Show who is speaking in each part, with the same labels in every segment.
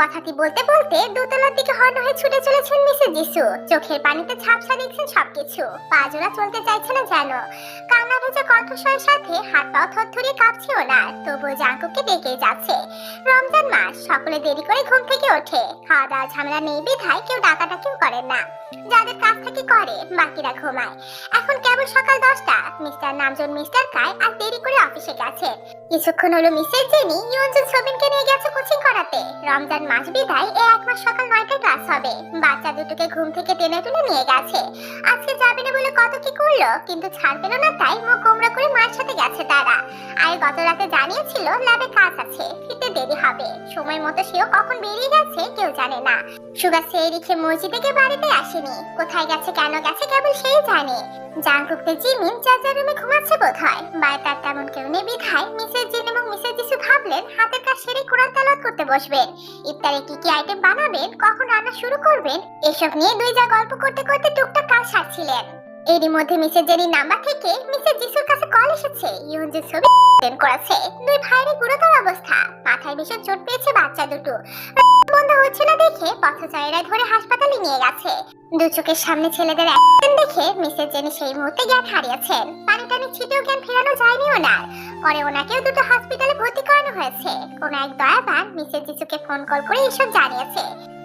Speaker 1: কথাটি বলতে বলতে দোতলার দিকে হর্ন হয়ে ছুটে চলেছেন মিসেস যিশু। চোখের পানিতে ঝাপসা দেখছেন সবকিছু। পা জোড়া চলতে চাইছে না যেন। কান্না ভেজা কণ্ঠস্বরের সাথে হাত পাও থরথরিয়ে কাঁপছে ওনার। তবুও জাঙ্কুককে ডেকেই যাচ্ছে। রমজান মাস, সকলে দেরি করে ঘুম থেকে ওঠে। খাওয়া দাওয়া ঝামেলা নেই বিধায় কেউ ডাকাডাকিও করেন না। যাদের কাজ থেকে করে বাকিরা ঘুমায়। এখন কেবল সকাল 10টা। মিস্টার নামজন মিস্টার কাই আর দেরি করে অফিসে গেছে। কিছুক্ষণ হলো মিসেস জেনি ইয়ঞ্জুন সোবিনকে নিয়ে গেছে কোচিং করাতে। রমজান মাস বিধায় এই 1 মাস সকাল 9টায় ক্লাস হবে। বাচ্চা দুটোকে ঘুম থেকে টেনে তুলে নিয়ে গেছে। আজকে যাবে না বলে কত কি করলো, কিন্তু ছাড় পেল না তাই মুখ গোমরা করে মায়ের সাথে গেছে তারা। আর গত রাতে জানিয়েছিল ল্যাবে কাজ আছে, ফিরতে দেরি হবে। সময় মতো সেও কখন বেরিয়ে গেছে কেউ জানে না। সুগা সেই রেখে মসজিদে গিয়ে বাড়িতে আসেনি। কোথায় গেছে কেন গেছে কেবল সেই জানে। জাঙ্কুককে জিমিন যার যার রুমে ঘুমাচ্ছে বোধ হয়। বাড়িতে তার তেমন কেউ নেই বিধায় মিসেস জিন এবং মিসেস যিশু ভাবলেন হাতের কাজ সেরে কোরআন তেলাওয়াত করতে বসবেন। ইফতারে কি কি আইটেম বানাবেন, কখন রান্না শুরু করবেন, এসব নিয়ে দুই যা গল্প করতে করতে টুকটাক কাজ সারছিলেন। এরই মধ্যে মিসেস জেনির নাম্বার থেকে মিসেস যিশুর কাছে কল এসেছে। ইয়ঞ্জুন ছবি সেন্ড করেছে। দুই ভাইয়েরই গুরুতর অবস্থা। মাথায় ভীষণ চোট পেয়েছে বাচ্চা দুটো। বন্ধ হচ্ছে না দেখে পথচারীরা ধরে হাসপাতালে নিয়ে গেছে। দু চোখের সামনে ছেলেদের অ্যাক্সিডেন্ট দেখে মিসেস জেনি সেই মুহূর্তে জ্ঞান হারিয়েছেন। পানি টানি ছিটেও জ্ঞান ফেরানো যায়নি ওনার। পরে ওনাকেও দুটো হসপিটালে ভর্তি করানো হয়েছে। কোন এক দয়াবান মিসেস যিশুকে ফোন কল করে এসব জানিয়েছে।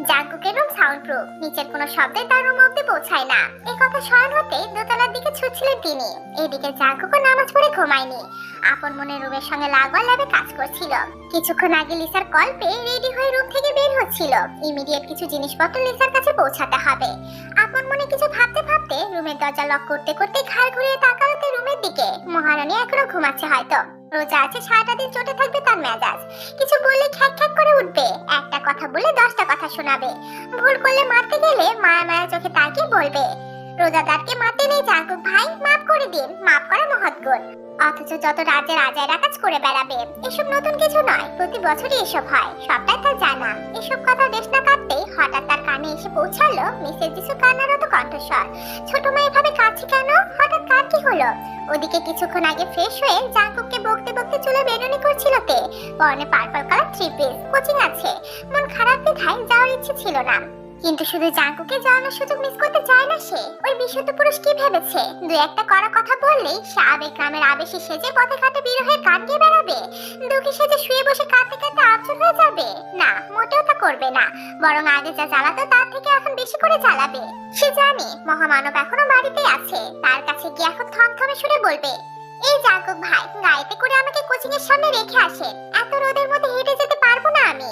Speaker 1: জাঙ্কুকের রুম সাউন্ড প্রুফ, নিচের কোনো শব্দে তার রুম অব্দি পৌঁছায় না। এই কথা স্মরণ হতে দোতলার দিকে ছুটছিলেন তিনি। এদিকে জাঙ্কুকও নামাজ পড়ে ঘুমায়নি। আপন মনে রুমের সঙ্গে লাগোয়া ল্যাবে কাজ করছিল। কিছুক্ষণ আগে লিসার কল পেয়ে রেডি হয়ে রুম থেকে বের হচ্ছিল। ইমিডিয়েট কিছু জিনিসপত্র লিসার কাছে পৌঁছাতে হবে। আপন মনে কিছু ভাবতে ভাবতে রুমের দরজা লক করতে করতে ঘাড় ঘুরিয়ে তাকাতে রুমের দিকে। মহারানী এখনো ঘুমাচ্ছে হয়তো। রোজা আছে, সারাটা দিন চটে থাকবে তার মেজাজ। কিছু বললে খ্যাক খ্যাক করে উঠবে। একটা কথা বলে 10টা কথা শোনাবে। ভুল করলে মারতে গেলে মায়া মায়া চোখে তাকিয়ে বলবে, রোজাদারকে মারতে নেই জাঙ্কুক ভাই, মাফ করে দিন। মাফ করা মহৎ গুণ। অথচ যত রাজের রাজায়রা কাজ করে বেড়াবে। এসব নতুন কিছু নয়, প্রতি বছরই এসব হয়। সবটাই তার জানা। এসব কথা দেশ না কাটতেই হঠাৎ তার কানে এসে পৌঁছালো মিসেস যিশু কান্নারত কণ্ঠস্বর। ছোট মা এভাবে কাঁদছে কেন, হঠাৎ কার কি হলো? ওদিকে কিছুক্ষণ আগে ফ্রেশ হয়ে জাঙ্কুককে বকতে বকতে চুলে বেনুনি করছিল তে। পরনে পার্পল কালার 3 পিস, কোচিং আছে। মন খারাপ বিধায় যাওয়ার ইচ্ছে ছিল না। কিন্তু শুধু জাঙ্কুকে যাওয়ানোর সুযোগ মিস করতে চায় না সে। ওই বিশুদ্ধ পুরুষ কি ভেবেছে দু একটা কড়া কথা বললেই সে আবেগ গ্রামের আবেশে সেজে পথে ঘাটে বের হয়ে কান দিয়ে বেড়াবে? দুঃখী সেজে শুয়ে বসে কাঁদতে কাঁদতে আবছর হয়ে যাবে? না, মোটেও তা করবে না। বরং আগে যা জ্বালাতো তার থেকে এখন বেশি করে জ্বালাবে। সে জানে মহামানব এখনো বাড়িতেই আছে। তার কাছে গিয়ে এখন থমথমে সুরে বলবে, এই জাঙ্কুক ভাই, গাড়িতে করে আমাকে কোচিং এর সামনে রেখে আসেন। এত রোদের মধ্যে হেঁটে যেতে পারবো না আমি।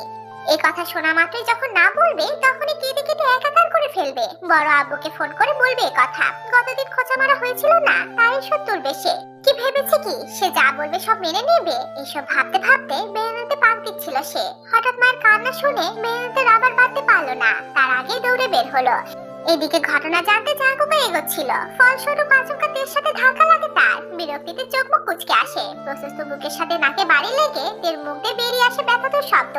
Speaker 1: এই কথা শোনা মাত্রই যখন না বলবে তখনই কেঁদে কেটে একাকার করে ফেলবে। বড় আব্বুকে ফোন করে বলবে কথা। গতদিন খোঁচা মারা হয়েছিল না, তাই সব তুলবে সে। কি ভেবেছে কি সে যা বলবে সব মেনে নেবে? এসব ভাবতে ভাবতে বেরোতে পাক দিচ্ছিল সে। হঠাৎ মায়ের কান্না শুনে বেরোতে রাবার বাঁধতে পারলো না। তার আগে দৌড়ে বের হলো। এদিকে ঘটনা জানতে জাঙ্কুকও এগোচ্ছিল। ফলস্বরূপ আচমকা তের সাথে ধাক্কা লাগে তার। বিরক্তিতে চোখ মুখ কুঁচকে আসে। প্রশস্ত বুকের সাথে নাকে বাড়ি লেগে তের মুখ দিয়ে বেরিয়ে আসে ব্যথাতুর শব্দ।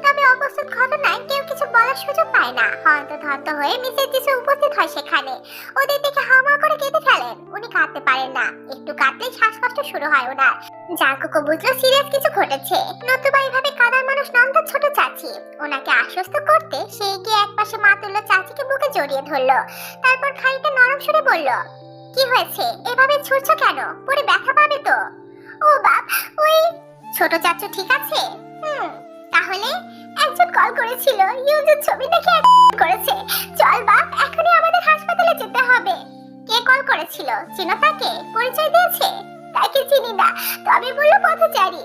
Speaker 1: তবে অপ্রস্তুত ঘটনায় কেউ কিছু বলার সুযোগ পায় না। হন্তদন্ত হয়ে মিসেস যিশু উপস্থিত হয় সেখানে। ওদের দেখে হামা করে কেঁদে ফেলেন। উনি কাঁদতে পারেন না। একটু কাঁদলেই শ্বাসকষ্ট শুরু হয় ওনার। জাঙ্কুকও বুঝলো সিরিয়াস কিছু ঘটেছে। নতুবা এইভাবে কাদার মানুষ নন তার ছোট চাচি। ওনাকে আশ্বস্ত করতে সে গিয়ে একপাশে মা তুল্য চাচিকে বুকে জড়িয়ে ধরলো। তারপর খানিকটা নরম সুরে বলল, কি হয়েছে? এভাবে ছুটছো কেন? পরে ব্যথা পাবে তো। ও বাপ, ওই ছোট চাচু ঠিক আছে? তাহলে একজন কল করেছিল, ইউজুর ছবি দেখে করেছে। চল বাপ, এখনই আমাদের হাসপাতালে যেতে হবে। কে কল করেছিল? চিনো তাকে? পরিচয় দিয়েছে? তাকে চিনি না, তবে বললো পথচারী।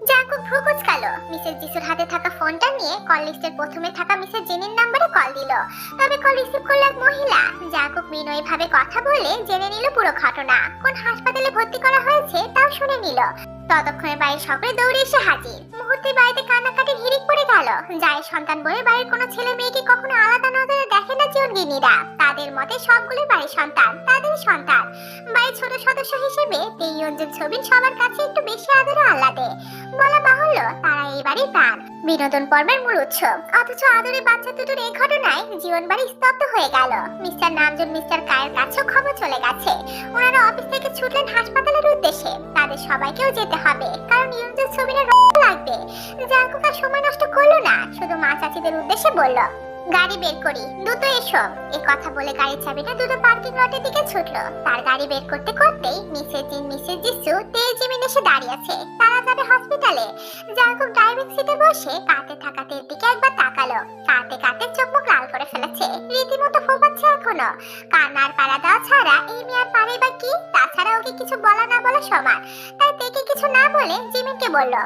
Speaker 1: জাঙ্কুক ভ্রু কুঁচকালো। মিসেস যিশুর হাতে থাকা ফোনটা নিয়ে কল লিস্টের প্রথমে থাকা মিসেস জেনির নম্বরে কল দিল। তবে কল রিসিভ করলো এক মহিলা। জাঙ্কুক বিনয়ী ভাবে কথা বলে জেনে নিল পুরো ঘটনা। কোন হাসপাতালে ভর্তি করা হয়েছে তাও শুনে নিল। ততক্ষণে বাড়ির সকলে দৌড়ে এসে হাজির। মুহূর্তে বাড়িতে কান্নাকাটির হিড়িক পড়ে গেল। যায় সন্তান বলে বাড়ির কোনো ছেলে মেয়েকে কখনো আলাদা নজরে দেখে না জীবনগিনীরা। তাদের মতে সবগুলো বাড়ির সন্তান, তাদের সন্তান। বাড়ির ছোট সদস্য হিসেবে ইয়ঞ্জুন ছবিন সবার কাছে একটু বেশি আদরে আহ্লাদে। বলা বাহুল্য তারা এই বাড়ির প্রাণ, বিনোদন পর্বের মূল উৎস। অথচ আদরে বাচ্চা দুটোর এই ঘটনায় জীবন বাড়ি স্তব্ধ হয়ে গেল। মিস্টার নামজন মিস্টার কায়ের কাছেও খবর চলে গেছে। ওনারা অফিস থেকে ছুটলেন হাসপাতালের উদ্দেশ্যে। তাদের সবাইকেও যেতে হবে, কারণ ইয়ঞ্জুন ছবিনের লাগবে। জাঙ্কুক আর সময় নষ্ট করলো না, শুধু মা চাচিদের উদ্দেশ্যে বলল, গাড়ি বের করি, দ্রুত এসো। এই কথা বলে গাড়ির চাবিটা দ্রুত পার্কিং লটের দিকে ছুটলো। তার গাড়ি বের করতে করতেই মিসেস জিসু তেজিমিন এসে দাঁড়িয়েছে। তারা যাবে হসপিটালে। জাঙ্কুক ড্রাইভিং সিটে বসে কাঁদতে থাকা তের দিকে একবার তাকালো। কাঁদতে কাঁদতে চোখ মুখ লাল করে ফেলেছে, রীতিমতো ফোপাচ্ছে এখনো। কান্নার পাড়া দেওয়া ছাড়া এই মেয়ের পারে বা কি? তাছাড়া ওকে কিছু বলা না বলা সমান। তাই তেকে কিছু না বলে জিমিনকে বলল,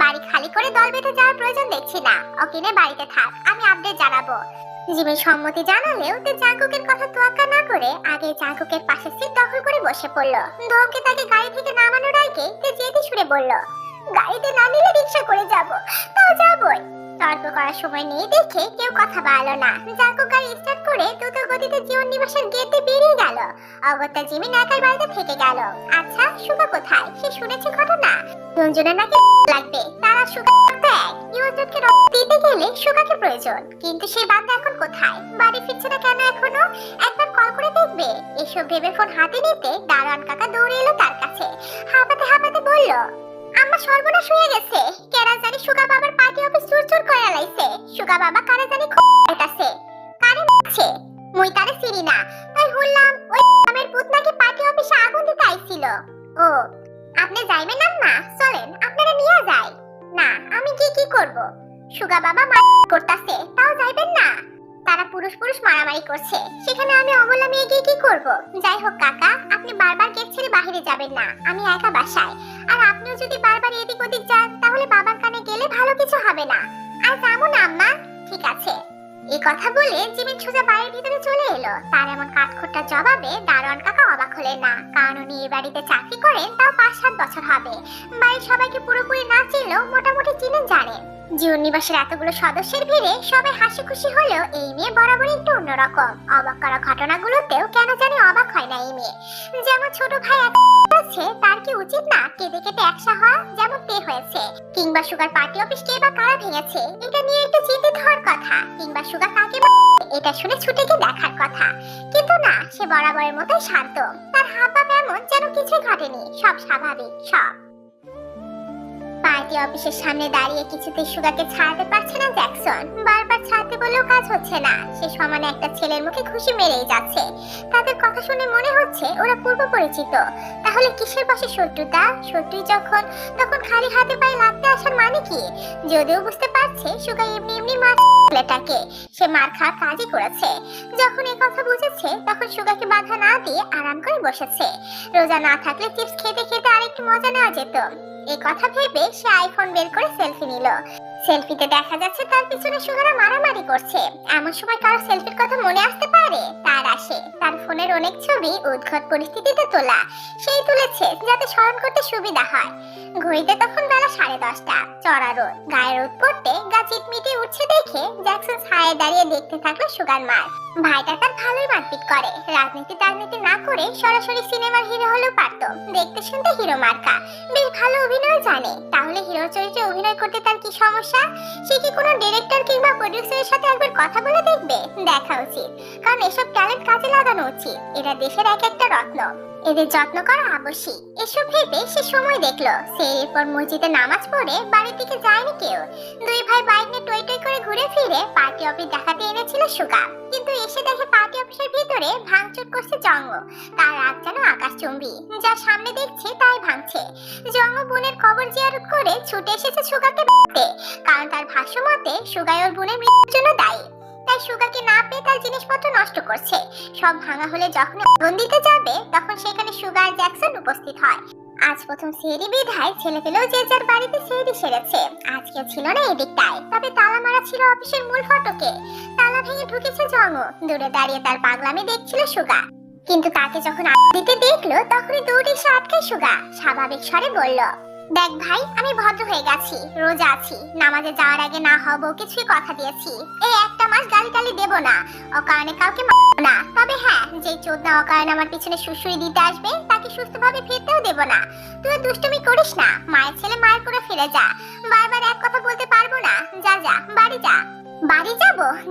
Speaker 1: বাড়ি খালি করে দল বেঁধে যাওয়ার প্রয়োজন দেখছি না, ওকিনে বাড়িতে থাক, আমি আপডেট জানাবো। জিমিন সম্মতি জানালেও তে জাঙ্কুকের কথা তোয়াক্কা না করে আগে জাঙ্কুকের পাশে সিট দখল করে বসে পড়ল। ধমকে তাকে গাড়ি থেকে নামানোর আগে তে জেদি সুরে বলল, গাড়িতে না নিলে রিকশা করে যাব। তাও যাবই। তর্ক করার সময় নেই দেখে কেউ কথা বাড়ালো না। জাঙ্কুক গাড়ি স্টার্ট করে দ্রুত গতিতে জীবন নিবাসের গেটে বেরিয়ে গেল। অগত্যা জিমিন একাই বাড়িতে থেকে গেল। আচ্ছা, সুগা কোথায়? সে শুনেছে ঘটনা। রঞ্জনের নাকি লাগবে, তারা সুগা ইউজনকে রক্ত দিতে গেলে সুগাকে প্রয়োজন। কিন্তু সেই বান্দা এখন কোথায়? বাড়ি ফিরছে না কেন এখনো? একবার কল করে দেখবে। এসব ভেবে ফোন হাতে নিতে দারোয়ান কাকা দৌড়ে এলো তার কাছে। হাঁপাতে হাঁপাতে বলল, আমার সর্বনাশ হয়ে গেছে। কেরা জানি সুগা বাবার পার্টি অফিস চুরচুর করে আলাইছে। সুগা বাবা কারে জানি খুঁজতেছে। কারে মারছে? মুই তারে চিনি না, তাই বললাম ওই আমের পুত নাকি পার্টি অফিসে আগুন দিতে আইছিল। ও, আপনি যাইবেন আম্মা? চলেন আপনারা নিয়ে যাই। না, আমি কি করব? সুগা বাবা করতেছে, তাও যাইবেন না? তারা পুরুষ মারামারি করছে, সেখানে আমি অবলা মেয়ে গিয়ে কি করব? যাই হোক কাকা, আপনি বারবার গেট ছেড়ে বাইরে যাবেন না, আমি একা বাসায়। আর আপনিও যদি বারবার এদিক ওদিক যান তাহলে বাবার কানে গেলে ভালো কিছু হবে না। আর যাবো না আম্মা। ঠিক আছে। এই কথা বলে জিমিন সোজা বাড়ির ভিতরে চলে এলো। তার এমন কাঠখোট্টা জবাবে দারোয়ান কাকা অবাক হলেন না, কারণ উনি এই বাড়িতে চাকরি করেন তাও 5-7 বছর হবে। বাড়ির সবাইকে পুরোপুরি না চিনলেও মোটামুটি চিনেন জানেন। জীবন নিবাসের এতগুলো সদস্যের ভিড়ে সবাই হাসি খুশি হলেও এই মেয়ে বরাবরই একটু অন্যরকম। অবাক করা ঘটনাগুলোতেও কেন জানি অবাক হয় না এই মেয়ে। যেমন ছোট ভাই আছে, তার কি উচিত না কেঁদে কেটে একসা হওয়া, যেমন তে হয়েছে? কিংবা সুগার পার্টি অফিস কে বা কারা ভেঙেছে, এটা নিয়ে একটু চিন্তিত হওয়ার কথা। কিংবা সুগার কাকে এটা শুনে ছুটে গিয়ে দেখার কথা। কিন্তু না, সে বরাবরের মতোই শান্ত। তার হাবভাব এমন যেন কিছুই ঘটেনি, সব স্বাভাবিক। সব পার্টি অফিসের সামনে দাঁড়িয়ে কিছুতেই সুগাকে ছাড়াতে পারছে না জ্যাকসন। বারবার ছাড়তে বলেও কাজ হচ্ছে না। সে সমানে একটা ছেলের মুখে খুশি মেরেই যাচ্ছে। তাদের কথা শুনে মনে হচ্ছে ওরা পূর্ব পরিচিত। তাহলে কিসের পাশে শত্রুতা? শত্রুই যখন, তখন খালি হাতে পায়ে লাগতে আসার মানে কি? যদিও বুঝতে পারছে সুগা এমনি মার ছেলেটাকে, সে মার খাওয়ার কাজই করেছে। যখন এই কথা বুঝেছে তখন সুগাকে বাধা না দিয়ে আরাম করে বসেছে। রোজা না থাকলে চিপস খেতে খেতে আরেকটু মজা নেওয়া যেত। এই কথা ভেবে সে আইফোন বের করে সেলফি নিল। সেলফিতে দেখা যাচ্ছে তার পিছনে সুগারা মারামারি করছে। এমন সময় কারো সেলফির কথা মনে আসতে পারে? তার আসে। তার ফোনের অনেক ছবি উদ্ঘট পরিস্থিতিতে তোলা। সেই তুলেছে যাতে স্মরণ করতে সুবিধা হয়। ঘড়িতে তখন বেলা 10:30। চড়া রোদ, গায়ে রোদ পড়তে গা চিটমিটে উঠছে দেখে জ্যাকসন ছায়ায় দাঁড়িয়ে দেখতে থাকলো সুগার মার। ভাইটা তার ভালোই মারপিট করে। রাজনীতি না করে সরাসরি সিনেমার হিরো হলেও পারতো। দেখতে শুনতে হিরো মার্কা, বেশ ভালো অভিনয় জানে। তাহলে হিরোর চরিত্রে অভিনয় করতে তার কি সমস্যা? সে কি কোনো ডিরেক্টর কিংবা প্রোডিউসারের সাথে একবার কথা বলে দেখবে? দেখা উচিত, কারণ এসব ট্যালেন্ট কাজে লাগানো উচিত। এরা দেশের এক একটা রত্ন, এদের যত্ন করা আবশ্যিক। এসব ভেবে সে সময় দেখলো। সে এরপর মসজিদে নামাজ পড়ে বাড়ির দিকে যায়নি কেউ। দুই ভাই বাইক নিয়ে টই টই করে ঘুরে ফিরে পার্টি অফিস দেখাতে এনেছিল সুগা। কিন্তু এসে দেখে পার্টি অফিসের ভিতরে ভাঙচুর করছে জঙ্গ। তার রাগ যেন আকাশচুম্বী, যা সামনে দেখছে তাই ভাঙছে। জঙ্গ বোনের কবর জিয়ারত করে ছুটে এসেছে সুগাকে মারতে, কারণ তার ভাষ্য মতে সুগাই ওর বোনের মৃত্যুর জন্য দায়ী। তাই সুগাকে না পেয়ে তার জিনিসপত্র নষ্ট করছে। সব ভাঙা হলে যখন আগুন দিতে যাবে তখন সেখানে সুগার জ্যাকসন উপস্থিত হয়। আজ প্রথম সেহরি বিধায় ছেলে পেলেও যে যার বাড়িতে সেহরি সেরেছে। আজকে ছিল না এদিকটায়, তবে তালা মারা ছিল অফিসের মূল ফটকে। তালা ভেঙে ঢুকেছে জঙ্গ। দূরে দাঁড়িয়ে তার পাগলামি দেখছিল সুগা। কিন্তু তাকে যখন দিতে দেখলো তখনই দৌড়ে এসে আটকায় সুগা। স্বাভাবিক স্বরে বলল, দেখ ভাই, আমি ভদ্র হয়ে গেছি, রোজা আছি, নামাজে যাওয়ার আগে না হব কিছুই কথা দিয়েছি। এই একটা মাস গালি দেব না, অকারণে কাউকে মারব না। তবে হ্যাঁ, যে চোদনা অকারণে আমার পিছনে সুসুরি দিতে আসবে তাকে সুস্থভাবে ফিরতেও দেব না। তুই দুষ্টুমি করিস না, মায়ের ছেলে মায়ের করে ফিরে যা। বারবার এক কথা বলতে পারবো না। যা বাড়ি যা। বাড়ি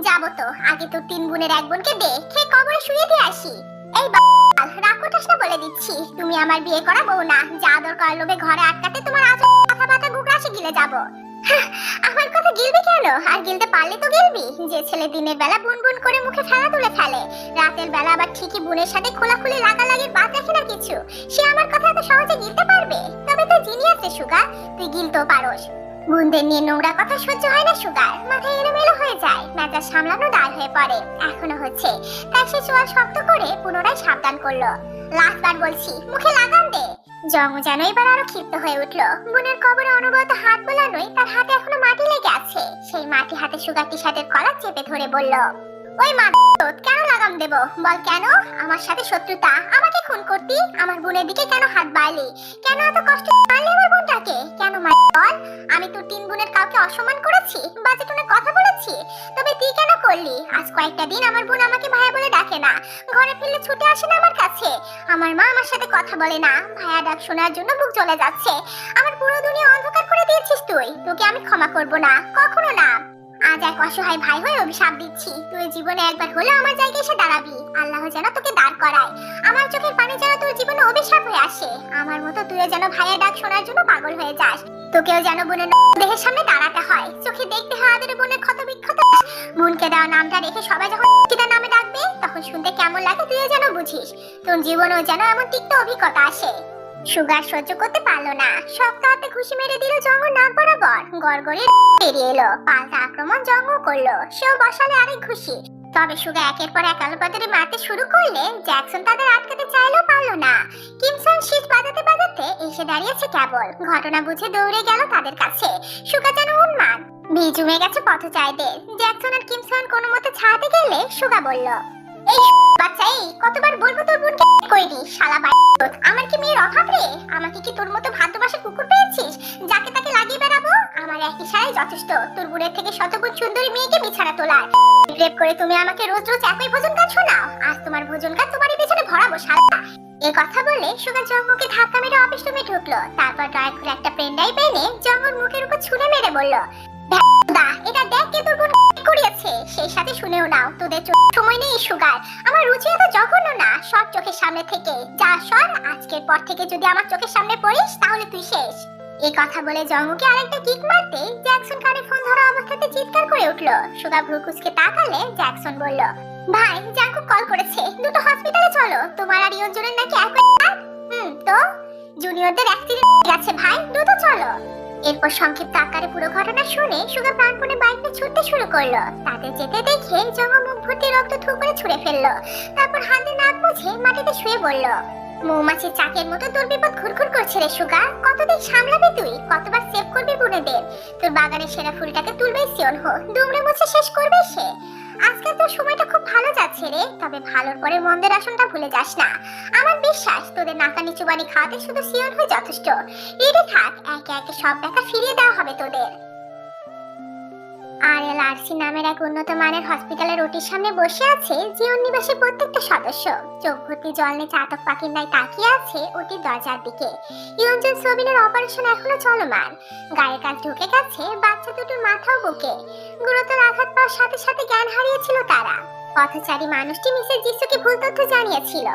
Speaker 1: যাবো তো আগে তোর 3 বোনের এক বোনকে দে, খেয়ে কবরে শুয়ে দিয়ে আসি। এই রাগ করছিস না বলে দিচ্ছি, তুমি আমার বিয়ে করা বউ না। যা আদর করার লোভে ঘরে আটকাতে তোমার আজ কথা বাতা গুগরাসে গিলে যাবো। আমার কথা গিলবি কেন? আর গিলতে পারলে তো গিলবি। যে ছেলে দিনের বেলা বুনবুন করে মুখে ফেলা তুলে ফেলে, রাতের বেলা আবার ঠিকই বোনের সাথে খোলাখুলি লাগালাগির বাদ রাখে না কিছু, সে আমার কথা এত সহজে গিলতে পারবে? তবে তুই জিনিয়াস রে সুগার, তুই গিলতেও পারোস। বোনদের নিয়ে নোংরা কথা সহ্য হয় না সুগার, মাথায় এলোমেলো হয়ে যায়, মেজাজ সামলানো দায় হয়ে পড়ে। এখনো হচ্ছে, তাই সে চোয়াল শক্ত করে পুনরায় সাবধান করলো। লাস্টবার বলছি, মুখে লাগাম দে। জঙ্গু যেন এবার আরো ক্ষিপ্ত হয়ে উঠলো। বোনের কবরে অনবরত হাত বোলানোই তার হাতে এখনো মাটি লেগে আছে। সেই মাটি হাতে সুগার টি শার্টের কলার চেপে ধরে বলল, ওই মা কেন লাগাম দেব বল? কেন? আমার সাথে শত্রুতা, আমাকে খুন করতি, আমার বোনের দিকে কেন হাত বাড়লি, কেন এত কষ্ট মারলি আমার বোনটাকে, কেন মা বল? আমি তোর তিন বোনের কাউকে অসম্মান করেছি, বাজে টনে কথা বলেছি? তবে তুই কেন করলি? আজ কয়েকটা দিন আমার বোন আমাকে ভাইয়া বলে ডাকে না, ঘরে ফিরলে ছুটে আসে না আমার কাছে, আমার মা আমার সাথে কথা বলে না, ভাইয়া ডাক শোনার জন্য বুক জ্বলে যাচ্ছে। আমার পুরো দুনিয়া অন্ধকার করে দিয়েছিস তুই, তোকে আমি ক্ষমা করব না, কখনো না। আজ এক অসহায় ভাই হয়ে অভিশাপ দিচ্ছি, তুই জীবনে একবার হলে আমার জায়গায় এসে দাঁড়াবি, আল্লাহ যেন তোকে দাঁড় করায়, আমার চোখের পানি যেন তোর জীবনে অভিশাপ হয়ে আসে, আমার মতো তুইও যেন ভাইয়ের ডাক শোনার জন্য পাগল হয়ে যাস, তোকেও যেন বোনের দেহের সামনে দাঁড়াতে হয়, চোখে দেখতে হয় আদরে বোনের ক্ষত বিক্ষত। বোনকে দেওয়া নামটা রেখে সবাই যখন চিতা নামে ডাকবে, তখন শুনতে কেমন লাগে তুইও যেন বুঝিস, তোর জীবনেও যেন এমন তিক্ত অভিজ্ঞতা আসে। সুগার সহ্য করতে পারলো না, শক্ত হাতে ঘুষি মেরে দিল জঙ্গল নাক বরাবর, গড়গড়িয়ে বেরিয়ে এলো। পাল্টা আক্রমণ জঙ্গল করলো, সেও বসালে আরেক ঘুষি। তবে সুগা একের পর এক আলোপাতারে মারতে শুরু করলে জ্যাকসন তাদের আটকাতে চাইলেও পারলো না। কিমসন শীত বাজাতে বাজাতে এসে দাঁড়িয়েছে কেবল, ঘটনা বুঝে দৌড়ে গেল তাদের কাছে। সুগা যেন উন্মাদ, ভিড় জমে গেছে পথচারীদের। জ্যাকসন আর কিমসন কোনো মতে ছাড়াতে গেলে সুগা বলল, এই বাচ্চা, এই কতবার বলবো তোর বোনকে কইরি, শালা বাইত, আমার কি মেয়ের অভাব রে? আমাকে কি তোর মতো ভাদ্রমাসে কুকুর পেয়েছিস যাকে তাকে লাগিয়ে বেড়াবো? আমার এক ইশারাই যথেষ্ট তোর বোনের থেকে শতগুণ সুন্দরী মেয়েকে বিছানা তোলার। রেপ করে তুমি আমাকে রোজ রোজ একই ভোজন কাজ শোনাও, আজ তোমার ভোজন কাজ তোমারই পেছনে ভরাবো শালা। এই কথা বলে সুগা জঙ্গকে ধাক্কা মেরে অফিস রুমে ঢুকলো। তারপর ড্রয়ার খুলে একটা পেন ড্রাইভ এনে জঙ্গর মুখের উপর ছুঁড়ে মেরে বলল, এটা দেখ কে তোর বোন করিয়েছে, সেই সাথে শুনেও নাও, তোদের সময় নেই সুগার, আমার রুচি এত জঘন্য না, সব চোখের সামনে থেকে যা সর, আজকের পর থেকে যদি আমার চোখের সামনে পড়িস তাহলে তুই শেষ। এই কথা বলে জঙ্গুকে আরেকটা কিক মারতে জ্যাকসন কানে ফোন ধরা অবস্থাতে চিৎকার করে উঠলো। সুগা ভ্রুকুচকে তাকালে জ্যাকসন বলল, ভাই জাঙ্কু কল করেছে, দুটো হসপিটালে চলো, তোমার আর ইয়ঞ্জনের নাকি একই। তো জুনিয়রদের অ্যাক্সিডেন্ট গেছে ভাই, দ্রুত চলো। এরপর সংক্ষিপ্ত আকারে পুরো ঘটনা শুনে সুগা প্রাণপণে বাইক নিয়ে ছুটতে শুরু করলো। তাদের যেতে দেখে জঙ্গ মুখ ভর্তি রক্ত থু করে ছুঁড়ে ফেললো, তারপর হাতে নাক মুছে মাটিতে শুয়ে বলল, মৌমাছির চাকের মতো তোর বিপদ ঘুরঘুর করছে রে সুগা, কতদিন সামলাবি তুই, কতবার সেভ করবি বোনেদের, তোর বাগানের সেরা ফুলটাকে তুলবে সিয়ন হো, দুমড়ে মুছে শেষ করবে সে। আজকে তোর সময়টা খুব ভালো যাচ্ছে রে, তবে ভালোর পরে মন্দের আসনটা ভুলে যাস না। আমার বিশ্বাস তোদের নাকানি চুবানি খাওয়াতে শুধু সিয়ন হয়ে যথেষ্ট। রেডি থাক, একে একে সব টাকা ফিরিয়ে দেওয়া হবে তোদের। RLRC নামের এক উন্নত মানের হসপিটালের ওটির সামনে বসে আছে জীবন নিবাসী প্রত্যেকটা সদস্য। চোখ ভর্তি জল নিয়ে চাতক পাখির ন্যায় তাকিয়ে আছে ওটির দরজার দিকে। ইয়ঞ্জন সোবিনের অপারেশন এখনো চলমান, গায়ের কাজ ঢুকে গেছে বাচ্চা দুটোর মাথাও বুকে। গুরুতর আঘাত পাওয়ার সাথে সাথে জ্ঞান হারিয়েছিল তারা। পথচারী মানুষটি মিসেস জিসুকে ভুল তথ্য জানিয়েছিল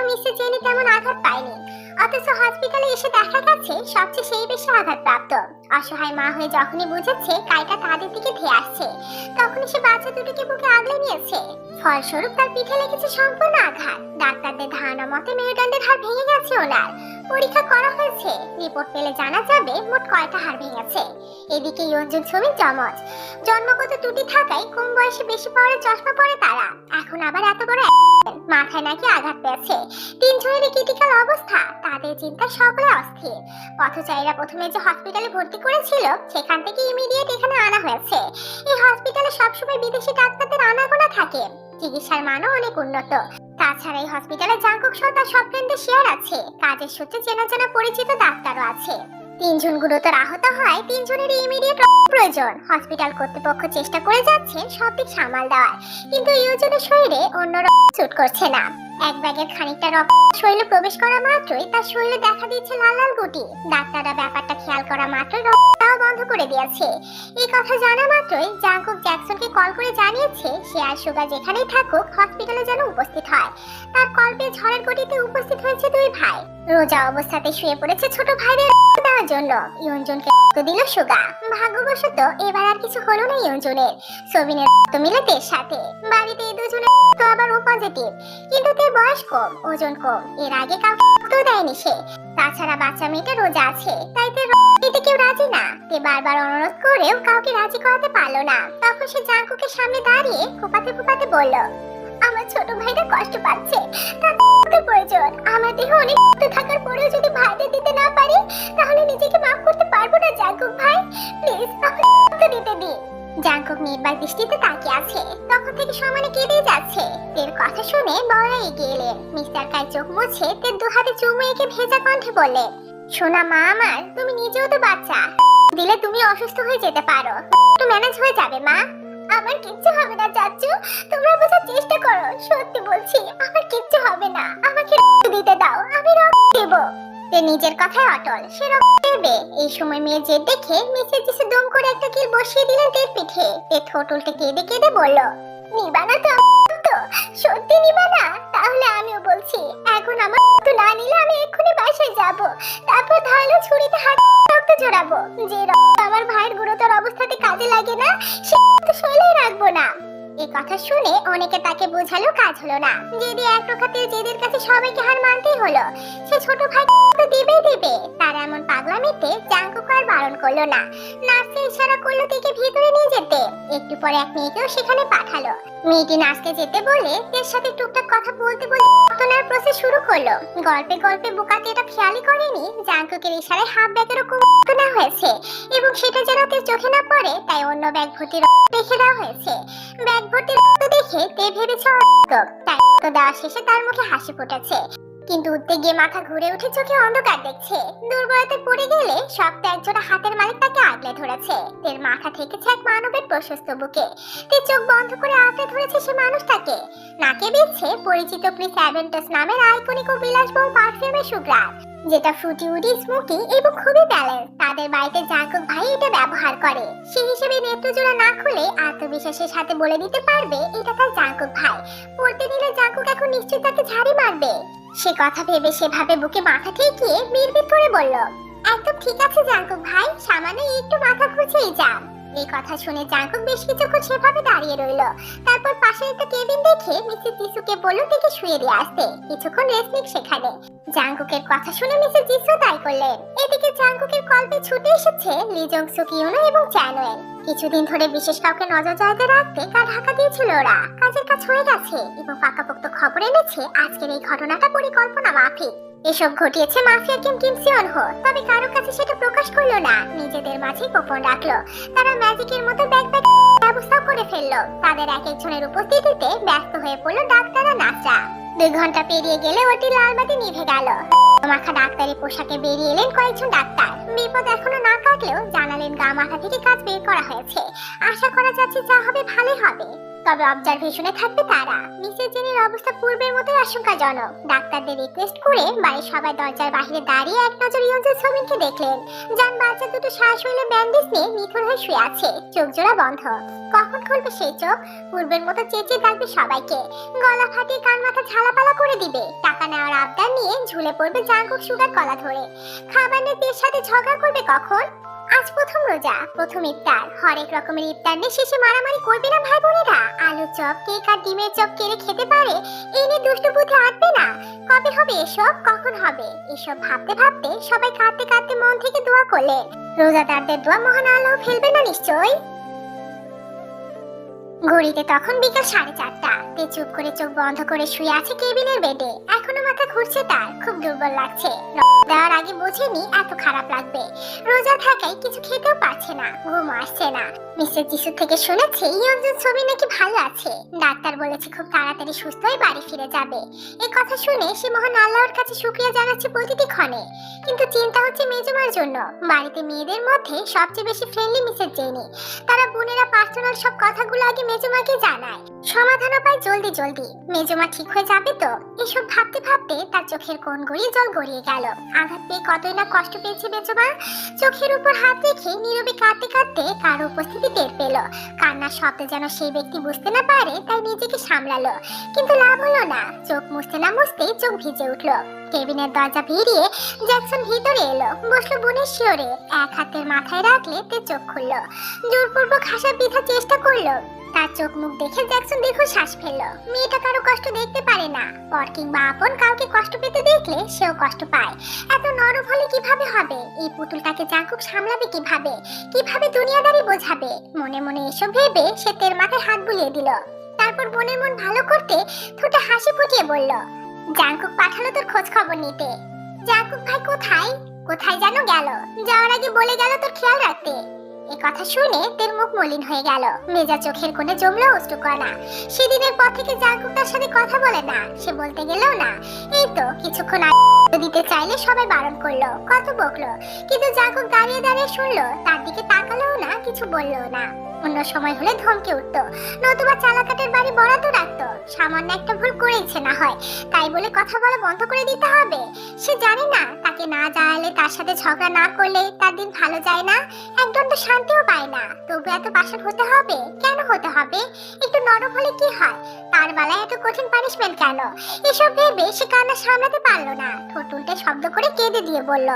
Speaker 1: মিসেস জেনি তেমন আঘাত পায়নি, অথচ হসপিটালে এসে দেখা গেছে সবচেয়ে সেই বেশি আঘাতপ্রাপ্ত। অসহায় মা হয়ে যখনই বুঝেছে কাইটা তাদের দিকে ধেয়ে আসছে, তখনই সে বাচ্চা দুটোকে বুকে আগলে নিয়েছে। ফলস্বরূপ তার পিঠে লেগেছে সম্পূর্ণ আঘাত। ডাক্তারদের ধারণা মতে মেরুদণ্ডের হাড় ভেঙে গেছে ওনার। পরীক্ষা করা হয়েছে, রিপোর্ট পেলে জানা যাবে মোট কয়টা হাড় ভেঙেছে। এদিকে ইয়ঞ্জন ছবি জমজ, জন্মগত ত্রুটি থাকায় কম বয়সে বেশি পাওয়ারের চশমা পরে তারা। এখন আবার এত বড় মাথায় নাকি আঘাত পেয়েছে, তিনজনেরই ক্রিটিক্যাল অবস্থা। তাদের চিন্তায় সকলে অস্থির। পথচারীরা প্রথমে যে হসপিটালে ভর্তি করেছিল সেখান থেকে ইমিডিয়েট এখানে আনা হয়েছে। এই হসপিটালে সবসময় বিদেশি ডাক্তারদের আনাগোনা থাকে, চিকিৎসার মানও অনেক উন্নত। তাছাড়া এই হসপিটালে জাঙ্কুক সহ তার সব ফ্রেন্ডের শেয়ার আছে, কাজের সূত্রে চেনা জানা পরিচিত ডাক্তারও আছে। তিনজন গুরুতর আহত হয়, তিনজনের ইমিডিয়েট প্রয়োজন। হসপিটাল কর্তৃপক্ষ চেষ্টা করে যাচ্ছেন সব দিক সামাল দেওয়ার, কিন্তু ইউজনের শরীরে অন্য স্যুট করছে না। এক ব্যাগের খানিকটা রক্ত শরীরে প্রবেশ করা মাত্রই তার শরীরে দেখা দিচ্ছে লাল লাল গুটি। ডাক্তাররা ব্যাপারটা খেয়াল করা মাত্রই রক্তটাও বন্ধ করে দিয়েছে। এই কথা জানা মাত্রই জাঙ্কুক জ্যাকসনকে কল করে জানিয়েছে সে আর সুগা যেখানেই থাকুক হসপিটালে যেন উপস্থিত হয়। তার কল পেয়ে ঝড়ের গতিতে উপস্থিত হয়েছে দুই ভাই। রোজা অবস্থাতে শুয়ে পড়েছে ছোট ভাইদের দেওয়ার জন্য। ইয়ঞ্জনকে দিল সুগা। ভাগ্যবশত এবার আর কিছু হলো না ইয়ঞ্জনের। সবিনের মিলে তের সাথে। বাড়িতে এই দুজনের তো আবার ও পজিটিভ, কিন্তু তের বয়স কম, ওজন কম। এর আগে কাউকে তো দেয়নি সে। তাছাড়া বাচ্চা মেয়েটা রোজা আছে, তাই তের দিতে কেউ রাজি না। তে বারবার অনুরোধ করেও কাউকে রাজি করাতে পারলো না। তখন সে জাঙ্কুকে সামনে দাঁড়িয়ে ফুপাতে ফুপাতে বলল, আমার ছোট ভাইটা কষ্ট পাচ্ছে, তার প্রয়োজন। আমার দেহ অনেক থাকার পরেও যদি ভাইদের দিতে না পারি, তাহলে নিজেকে মাফ করতে পারবো না জাঙ্কুক ভাই। প্লিজ আমাকে দিতে দিন। জাঙ্কুক নির্বাক দৃষ্টিতে তাকিয়ে আছে। তখন থেকে সমানে কেঁদেই যাচ্ছে। তের কথা শুনে বড়রা এগিয়ে এলেন। মিস্টার কাই চোখ মুছে তের দু হাতে চুমু এঁকে ভেজা কণ্ঠে বললেন, সোনা মা আমার, তুমি নিজেও তো বাচ্চা, দিলে তুমি অসুস্থ হয়ে যেতে পারো, একটু ম্যানেজ হয়ে যাবে মা। আমার কিচ্ছু হবে না চাচু, তোমরা বোঝার চেষ্টা করো। সত্যি বলছি, আমার কিচ্ছু হবে না। আমাকে দিতে দাও, আমি রক্ত দেব। সে নিজের কথায় অটল, সে রক্ত দেবে। এই সময় মেয়ে জেদ দেখে মিসেস জিসু দম করে একটা কিল বসিয়ে দিলেন তের পিঠে। তে ঠোঁট উল্টে কেঁদে কেঁদে বলল, নিবানা তো, সত্যি নিবানা? তাহলে আমিও বলছি, এখন আমার তো না নিলে আমি এক্ষুনি বাসায় যাব। তারপর ধারালো ছুরিতে হাত রক্ত জড়াবো। যে রক্ত আমার ভাইয়ের গুরুতর অবস্থাতে কাজে লাগে না, সে তো শৈলেই রাখবো না। এই কথা শুনে অনেকে তাকে বোঝালো, কাজ হলো না। জেদি এক রক্ষাতে জেদের কাছে সবাইকে হার মানতেই হলো। সে ছোট ভাই তো দিবেই দিবে। তার এমন পাগলামিতে জাঙ্কুক আর বারণ করলো না। নার্সকে ইশারা করলো তাকে ভিতরে নিয়ে যেতে। একটু পরে এক মেয়েকেও সেখানে পাঠালো। মেয়েটি নার্সকে যেতে বলে এর সাথে টুকটাক কথা বলতে বলতে রক্তনার প্রসেস শুরু করলো। গল্পে গল্পে বোকাতে এটা খেয়ালই করেনি জাঙ্কুকের ইশারায় হাফ ব্যাগেরও রক্তনা হয়েছে, এবং সেটা যেন তার চোখে না পড়ে তাই অন্য ব্যাগ ভর্তি রক্ত রেখে দেওয়া হয়েছে। ব্যাগ ভর্তি রক্ত দেখে তে ভেবেছে রক্ত, তাই রক্ত দেওয়া শেষে তার মুখে হাসি ফুটেছে। কিন্তু উঠতে গিয়ে মাথা ঘুরে উঠে চোখে অন্ধকার দেখছে। দুর্বলতে পড়ে গেলে শক্ত একজোড়া হাতের মালিক তাকে আগলে ধরেছে। তের মাথা ঠেকেছে এক মানবের প্রশস্ত বুকে। তে চোখ বন্ধ করে আঁকড়ে ধরেছে সে মানুষটাকে। নাকে বিচ্ছে পরিচিত প্রিন্স অ্যাভেন্টাস নামের আইকনিক ও বিলাসবহুল পারফিউমের সুঘ্রাণ, যেটা ফ্রুটি উডি স্মোকি এবং খুবই ব্যালেন্স। তাদের বাড়িতে জাঙ্কুক ভাই এটা ব্যবহার করে। সেই হিসেবে নেত্রজোড়া না খুলে আত্মবিশ্বাসের সাথে বলে দিতে পারবে এটা তার জাঙ্কুক ভাই। পড়তে দিলে জাঙ্কুক এখন নিশ্চয়ই তাকে ঝাড়ি মারবে। সে কথা ভেবে সেভাবে বুকে মাথা ঠেকিয়ে বিড়বিড় করে বলল, একদম ঠিক আছে জাঙ্কুক ভাই, সামান্য একটু মাথা ঘুরছেই যান। এই কথা শুনে জাঙ্কুক বেশ কিছুক্ষণ সেভাবে দাঁড়িয়ে রইল। তারপর পাশে একটা কেবিন দেখে মিসেস জিসুকে বলল তাকে শুয়ে দিয়ে আসতে, কিছুক্ষণ রেস্ট নিক সেখানে। জাঙ্কুকের কথা শুনে মিসেস জিসু তাই করলেন। এদিকে জাঙ্কুকের কল্পে ছুটে এসেছে লি জং সুক ইউনো এবং চ্যানোয়েল। কিছুদিন ধরে বিশেষ কাউকে নজরদারিতে রাখতে কার ঢাকা দিয়েছিল ওরা। কাজের কাজ হয়ে গেছে এবং পাকাপোক্ত খবর এনেছে আজকের এই ঘটনাটা পরিকল্পনা মাফিক। এসব ঘটিয়েছে মাফিয়া কিম কিম সিওন হো, তবে কারো কাছে সেটা প্রকাশ করলো না, নিজেদের মাঝে গোপন রাখলো। তারা ম্যাজিকের মতো ব্যাগ ব্যবস্থা করে ফেললো। তাদের এক একজনের উপস্থিতিতে ব্যস্ত হয়ে পড়লো ডাক্তার আর নার্সরা। 2 ঘন্টা পেরিয়ে গেলে ওটি লাল বাতি নিভে গেল। মাখা ডাক্তারি পোশাকে বেরিয়ে এলেন কয়েকজন ডাক্তার। বিপদ এখনো না কাটলেও জানালেন গা মাথা থেকে কাজ বের করা হয়েছে। আশা করা যাচ্ছে যা হবে ভালোই হবে, তবে অবজারভেশনে থাকবে তারা। মিসেস জেনির অবস্থা পূর্বের মতোই আশঙ্কাজনক। ডাক্তারদের রিকোয়েস্ট করে বাড়ির সবাই দরজার বাইরে দাঁড়িয়ে এক নজর ইয়ঞ্জুন সোমিনকে দেখলেন। যান বাচ্চা দুটো শ্বাস হইলে ব্যান্ডেজ নিয়ে নিথর হয়ে শুয়ে আছে, চোখ জোড়া বন্ধ। কখন খুলবে সেই চোখ? পূর্বের মতো চেঁচিয়ে ডাকবে সবাইকে, গলা ফাটিয়ে কান মাথা ঝালাপালা করে দিবে। টাকা নেওয়ার আবদার নিয়ে ঝুলে পড়বে জাঙ্কুক সুগার কলা ধরে। খাবার নিয়ে তের সাথে ঝগড়া করবে কখন? আজ প্রথম রোজা, প্রথম ইফতার। হরেক রকমের ইফতার নিয়ে শেষে মারামারি করবে না ভাই বোনেরা? আলুর চপ, কেক আর ডিমের চপ কেড়ে খেতে পারে, এই নিয়ে দুষ্ট বুদ্ধি আঁটবে না। কবে হবে এসব? কখন হবে এসব? ভাবতে ভাবতে সবাই কাঁদতে কাঁদতে মন থেকে দোয়া করলেন। রোজাদারদের দোয়া মহান আল্লাহ ফেলবে না নিশ্চয়ই। ঘড়িতে তখন বিকাল 4:30। তে চুপ করে চোখ বন্ধ করে শুয়ে আছে কেবিনের বেডে। এখনো মাথা ঘুরছে তার, খুব দুর্বল লাগছে। দেওয়ার আগে বোঝেনি এত খারাপ লাগবে। রোজা থাকায় কিছু খেতেও পারছে না, ঘুম আসছে না। মিসেস জিসু থেকে শুনেছে ইয়ঞ্জুন ছবি নাকি ভালো আছে। ডাক্তার বলেছে খুব তাড়াতাড়ি সুস্থ হয়ে বাড়ি ফিরে যাবে। এই কথা শুনে সে মহান আল্লাহর কাছে শুকরিয়া জানাচ্ছে প্রতিটি ক্ষণে। কিন্তু চিন্তা হচ্ছে মেজমার জন্য। বাড়িতে মেয়েদের মধ্যে সবচেয়ে বেশি ফ্রেন্ডলি মিসেস জেনি। তারা বোনেরা পার্সোনাল সব কথাগুলো আগে মেজমাকে জানায়। সমাধানও পায় জলদি জলদি। মেজমা ঠিক হয়ে যাবে তো? এসব ভাবতে ভাবতে তার চোখের কোণ গড়িয়ে জল গড়িয়ে গেল। আঘাত পেয়ে কতই না কষ্ট পেয়েছে মেজমা। চোখের উপর হাত রেখে নীরবে কাঁদতে কাঁদতে কারো উপস্থিতি টের পেল। কান্নার শব্দ যেন সেই ব্যক্তি বুঝতে না পারে, তাই নিজেকে সামলালো। কিন্তু লাভ হলো না। চোখ মুছতে না মুছতেই চোখ ভিজে উঠলো। কেবিনের দরজা ভিড়িয়ে জ্যাকসন ভিতরে এলো, বসলো বোনের শিওরে। এক হাতের মাথায় রাখলে তে চোখ খুললো। জোরপূর্বক হাসার বৃথা চেষ্টা করলো। তার চোখ মুখ দেখে জ্যাকসন দীর্ঘ শ্বাস ফেললো। মেয়েটা কারো কষ্ট দেখতে পারে না। পর কিংবা আপন কাউকে কষ্ট পেতে দেখলে সেও কষ্ট পায়। এত নরম হলে কিভাবে হবে? এই পুতুলটাকে জাঙ্কুক সামলাবে কিভাবে? কিভাবে দুনিয়াদারি বোঝাবে? মনে মনে এসব ভেবে সে তের মাথায় হাত বুলিয়ে দিল। তারপর বোনের মন ভালো করতে ঠোঁটে হাসি ফুটিয়ে বলল, জাঙ্কুক পাঠালো তোর খোঁজ খবর নিতে। জাঙ্কুক ভাই কোথায়? কোথায় যেন গেল। যাওয়ার আগে বলে গেল তোর খেয়াল রাখতে। এ কথা শুনে তের মুখ মলিন হয়ে গেল। মেজা চোখের কোণে জমলো অশ্রুকণা। সেদিনের পর থেকে জাঙ্কুক তার সাথে কথা বলে না। সে বলতে গেলেও না। এই তো কিছুক্ষণ আগে দিতে চাইলে সবাই বারণ করলো, কত বকলো, কিন্তু জাঙ্কুক দাঁড়িয়ে দাঁড়িয়ে শুনলো। তার দিকে তাকালোও না, কিছু বললো না। অন্য সময় হলে ধমকে উঠতো, নতুবা চালাকাটের বাড়ি বরাদ্দ রাখতো। সামান্য একটা ভুল করেছে না হয়, তাই বলে কথা বলা বন্ধ করে দিতে হবে? সে জানে না তাকে না জানালে, তার সাথে ঝগড়া না করলে তার দিন ভালো যায় না, একদম তো শান্তিও পায় না। তবু এত পাশান হতে হবে? কেন হতে হবে? একটু নরম হলে কি হয়? তার বেলায় এত কঠিন পানিশমেন্ট কেন? এসব ভেবে সে কান্না সামলাতে পারলো না। ঠোঁট উল্টে শব্দ করে কেঁদে দিয়ে বলল,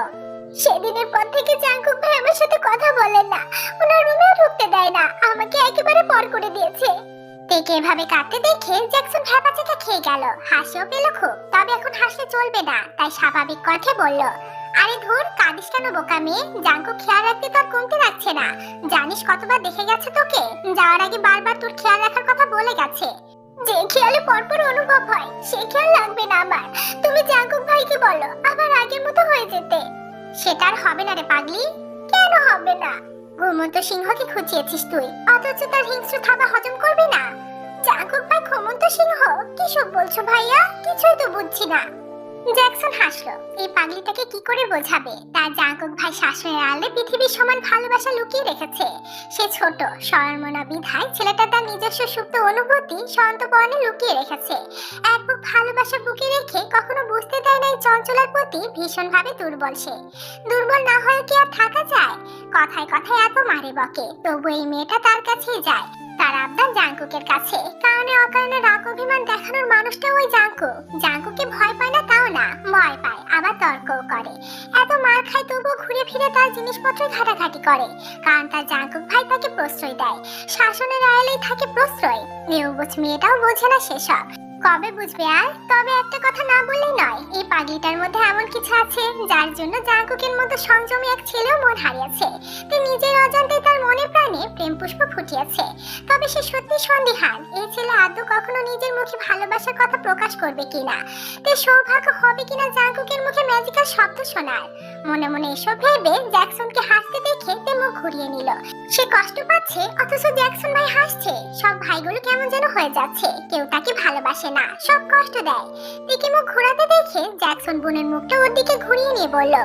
Speaker 1: সেদিনের পর থেকে জাঙ্কুক ভাই আমার সাথে কথা বলেন না, ওনার রুমেও ঢুকতে দেয় না, আমাকে একেবারে পর করে দিয়েছে। তেকে এভাবে কাঁদতে দেখে জ্যাকসন ভ্যাপাচাকা খেয়ে গেল। হাসিও পেল খুব, তবে এখন হাসলে চলবে না, তাই স্বাভাবিক কণ্ঠে বলল, আরে ধুর, কাঁদিস কেন বোকা মেয়ে? জাঙ্কুক খেয়াল রাখতে তোর কমতে রাখছে না। জানিস কতবার দেখে গেছে তোকে? যাওয়ার আগে বারবার তোর খেয়াল রাখার কথা বলে গেছে। যে খেয়ালে পরপর অনুভব হয় সে খেয়াল লাগবে না আমার। তুমি জাঙ্কুক ভাইকে বলো আবার আগের মতো হয়ে যেতে। সেটা আর হবে না রে পাগলি। কেন হবে না? ঘুমন্ত সিংহকে খুঁজিয়েছিস তুই, অথচ তার হিংস্র থাবা হজম করবি না। জাঙ্কুক ভাই ঘুমন্ত সিংহ? কি সব বলছো ভাইয়া? কিছুই তো বুঝছি না। জ্যাকসন হাসলো। এই পাগলিটাকে কি করে বোঝাবে? তার জাঙ্কুক ভাই শাসনের আড়ালে পৃথিবীর সমান ভালোবাসা লুকিয়ে রেখেছে। সে ছোট, সরলমনা বিধায় ছেলেটা তার নিজস্ব সুপ্ত অনুভূতি সন্তর্পণে লুকিয়ে রেখেছে। এক বুক ভালোবাসা বুকে রেখে কখনো বুঝতে দেয় না এই চঞ্চলার প্রতি ভীষণভাবে দুর্বল সে। দুর্বল না হয়ে কি আর থাকা যায়? কথায় কথায় এত মারে বকে, তবু এই মেয়েটা তার কাছেই যায়। তার আবদার জাঙ্কুকের কাছে। কারণে অকারণে রাগ অভিমান দেখানোর মানুষটা ওই জাঙ্কুক। জাঙ্কুকে ভয় পায় না তাও না, ভয় পায়, আবার তর্কও করে। এত মার খায় তবুও ঘুরে ফিরে তার জিনিসপত্র ঘাটাঘাটি করে, কারণ তার জাঙ্কুক ভাই তাকে প্রশ্রয় দেয়। শাসনের আড়ালেই থাকে প্রশ্রয়। নিউবুঝ মেয়েটাও বোঝে না সেসব। কবে বুঝবে আর? তবে একটা কথা না বললেই নয়, এই পাগলিটার মধ্যে এমন কিছু আছে যার জন্য জাঙ্কুকের মতো সংযমী এক ছেলেও মন হারিয়েছে। তে নিজের অজান্তে তার মনে প্রাণে প্রেম পুষ্প ফুটিয়েছে। তবে সে সত্যি সন্দিহান, এই ছেলে আদৌ কখনো নিজের মুখে ভালোবাসার কথা প্রকাশ করবে কিনা। তে সৌভাগ্য হবে কিনা জাঙ্কুকের মুখে ম্যাজিক্যাল শব্দ শোনার। মনে মনে এসব ভেবে জ্যাকসনকে হাসতে দেখে তে মুখ ঘুরিয়ে নিল। সে কষ্ট পাচ্ছে, অথচ জ্যাকসন ভাই হাসছে। সব ভাইগুলো কেমন যেন হয়ে যাচ্ছে, কেউ তাকে ভালোবাসে না, সব কষ্ট দেয়। তেকে মুখ ঘোরাতে দেখে জ্যাকসন বোনের মুখটা ওর দিকে ঘুরিয়ে নিয়ে বলল,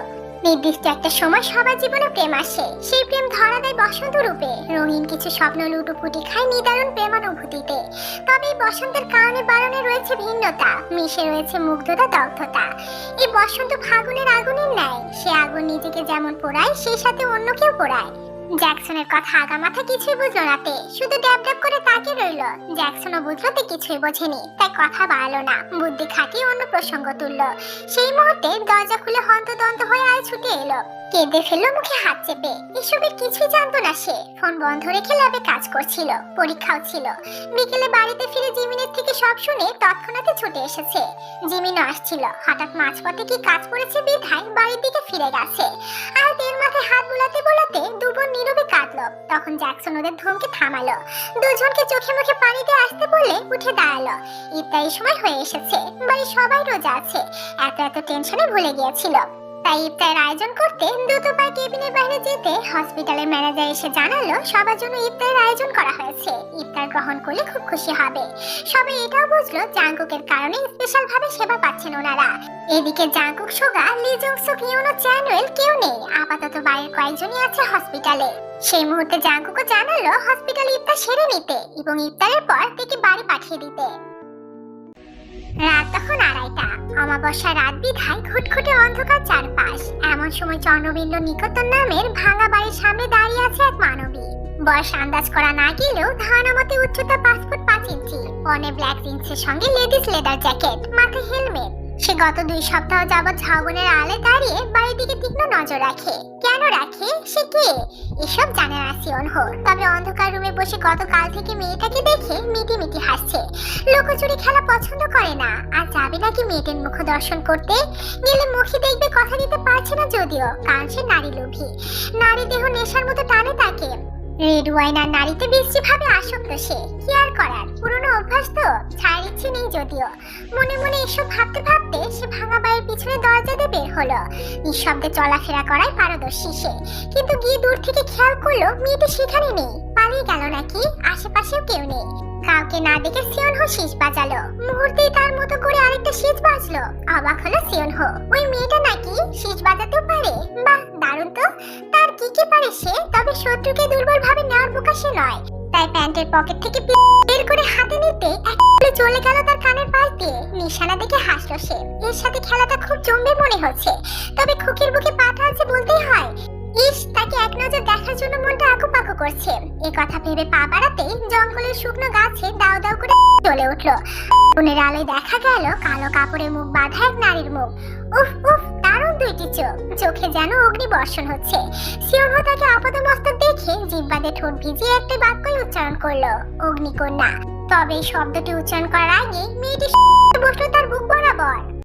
Speaker 1: নির্দিষ্ট একটা সময় সবার জীবনে প্রেম আসে। সেই প্রেম ধরা দেয় বসন্ত রূপে, রঙিন কিছু স্বপ্ন লুটোপুটি খায় নিদারুণ প্রেমানুভূতিতে। তবে এই বসন্তের কারণে বারণে রয়েছে ভিন্নতা, মিশে রয়েছে মুগ্ধতা, দগ্ধতা। এই বসন্ত ফাগুনের আগুনের ন্যায়, সে আগুন নিজেকে যেমন পোড়ায় সেই সাথে অন্যকেও পোড়ায়। জ্যাকসনের কথা আগামাথা কিছুই বুঝলো না তে, শুধু ড্যাব ড্যাব করে তাকিয়ে রইল। জ্যাকসনও বুঝলো তে কিছুই বোঝেনি, তাই কথা বাড়ালো না, বুদ্ধি খাটিয়ে অন্য প্রসঙ্গ তুললো। সেই মুহূর্তে দরজা খুলে হন্তদন্ত হয়ে আয় ছুটে এলো। কেঁদে ফেললো মুখে হাত চেপে। এসবের কিছুই জানতো না সে। ফোন বন্ধ রেখে ল্যাবে কাজ করছিল, পরীক্ষাও ছিল। বিকেলে বাড়িতে ফিরে জিমিনের থেকে সব শুনে তৎক্ষণাৎ ছুটে এসেছে। জিমিনও আসছিল। হঠাৎ মাঝপথে কি কাজ পড়েছে বিধায় বাড়ির দিকে ফিরে গেছে। আর তের মাথায় হাত বুলাতে বুলাতে দুবোন নীরবে কাঁদলো। তখন জ্যাকসন ওদের ধমকে থামালো। দুজনকে চোখে মুখে পানি দিয়ে আসতে বলে উঠে দাঁড়ালো। ইফতারির সময় হয়ে এসেছে, বাড়ির সবাই রোজা আছে। এত টেনশনে ভুলে গিয়েছিল। তাই ইফতারের আয়োজন করতে দ্রুত পায়ে কেবিনের বাইরে যেতে হসপিটালের ম্যানেজার এসে জানালো সবার জন্য ইফতারের আয়োজন করা হয়েছে, ইফতার গ্রহণ করলে খুব খুশি হবে। সবাই এটাও বুঝলো জাংকুকের কারণে স্পেশাল ভাবে সেবা পাচ্ছেন ওনারা। এদিকে জাংকুক, সোগা, লি জং সুক, ইউনো, চ্যানুয়েল কেউ নেই, আপাতত বাইরের কয়েকজনই আছে হসপিটালে। সেই মুহূর্তে জাংকুকও জানালো হসপিটালে ইফতার সেরে নিতে এবং ইফতারের পর তাকে বাড়ি পাঠিয়ে দিতে। রাত তখন 2:30, অমাবস্যা রাত বিধায় ঘুটঘুটে অন্ধকার চারপাশ। এমন সময় চন্দ্রবিন্দু নিকটন নামের ভাঙা বাড়ির সামনে দাঁড়িয়ে আছে এক মানবী। বয়স আন্দাজ করা না গেলেও ধারণা মতে উচ্চতা 5 ফুট 5 ইঞ্চি, পরনে ব্ল্যাক জিন্সের সঙ্গে লেডিস লেদার জ্যাকেট, মাথায় হেলমেট। সে গত 2 সপ্তাহ যাবৎ ঝাউবনের আলে দাঁড়িয়ে বাড়ির দিকে তীক্ষ্ণ নজর রাখে। কেন রাখে, সে কে, এসব জানে না সিওনহো। তবে অন্ধকার রুমে বসে গতকাল থেকে মেয়েটাকে দেখে মিটি মিটি হাসছে। লুকোচুরি খেলা পছন্দ করে না, আর যাবে নাকি মেয়েদের মুখ দর্শন করতে। গেলে মুখে দেখবে, কথা দিতে পারছে না যদিও, কারণ সে নারী লোভী। নারী দেহ নেশার মতো টানে তাকে। রেড ওয়াইন আর নারীতে বিশ্রী ভাবে আসক্ত সে। কি আর করার, পুরনো অভ্যাস তো, ছাড় ইচ্ছে নেই যদিও। মনে মনে এসব ভাবতে ভাবতে সে ভাঙা বাড়ির পিছনে দরজা দিয়ে বের হলো। নিঃশব্দে চলাফেরা করায় পারদর্শী সে, কিন্তু গিয়ে দূর থেকে খেয়াল করলো মেয়েটি সেখানে নেই। পালিয়ে গেল নাকি, আশেপাশেও কেউ নেই। কাউকে না দেখে সিওনহো শীষ বাজালো। মুহূর্তেই তার মতো করে আরেকটা শীষ বাজলো। অবাক হলো সিওনহো, ওই মেয়েটা নাকি শীষ বাজাতেও পারে। বাহ, দারুণ তো। তার কি কি পারে সে, তবে শত্রুকে দুর্বল ভাবে নেওয়ার বোকা সে নয়। তাই প্যান্টের পকেট থেকে বের করে হাতে নিতে একবারে চলে গেল তার কানের পাশ দিয়ে। নিশানা দেখে হাসলো সে। এর সাথে খেলাটা খুব জমবে মনে হচ্ছে, তবে খুকির বুকে পাঠা আছে বলতেই হয়। ইস, তাকে এক নজর দেখার জন্য মনটা আকুপাকু করছে। এ কথা ভেবে পা বাড়াতেই জঙ্গলের শুকনো গাছে দাউ দাউ করে জ্বলে উঠলো। আগুনের আলোয় দেখা গেল কালো কাপড়ে মুখ বাঁধা এক নারীর মুখ। উফ উফ, দারুণ দুইটি চোখ, চোখে যেন অগ্নি বর্ষণ হচ্ছে। সিওনহো তাকে আপাতমস্তক দেখে জিহ্বাতে ঠোঁট ভিজিয়ে একটা বাক্যই উচ্চারণ করলো, অগ্নিকন্যা। তবে এই শব্দটি উচ্চারণ করার আগে মেয়েটি বসলো তার বুক বরাবর।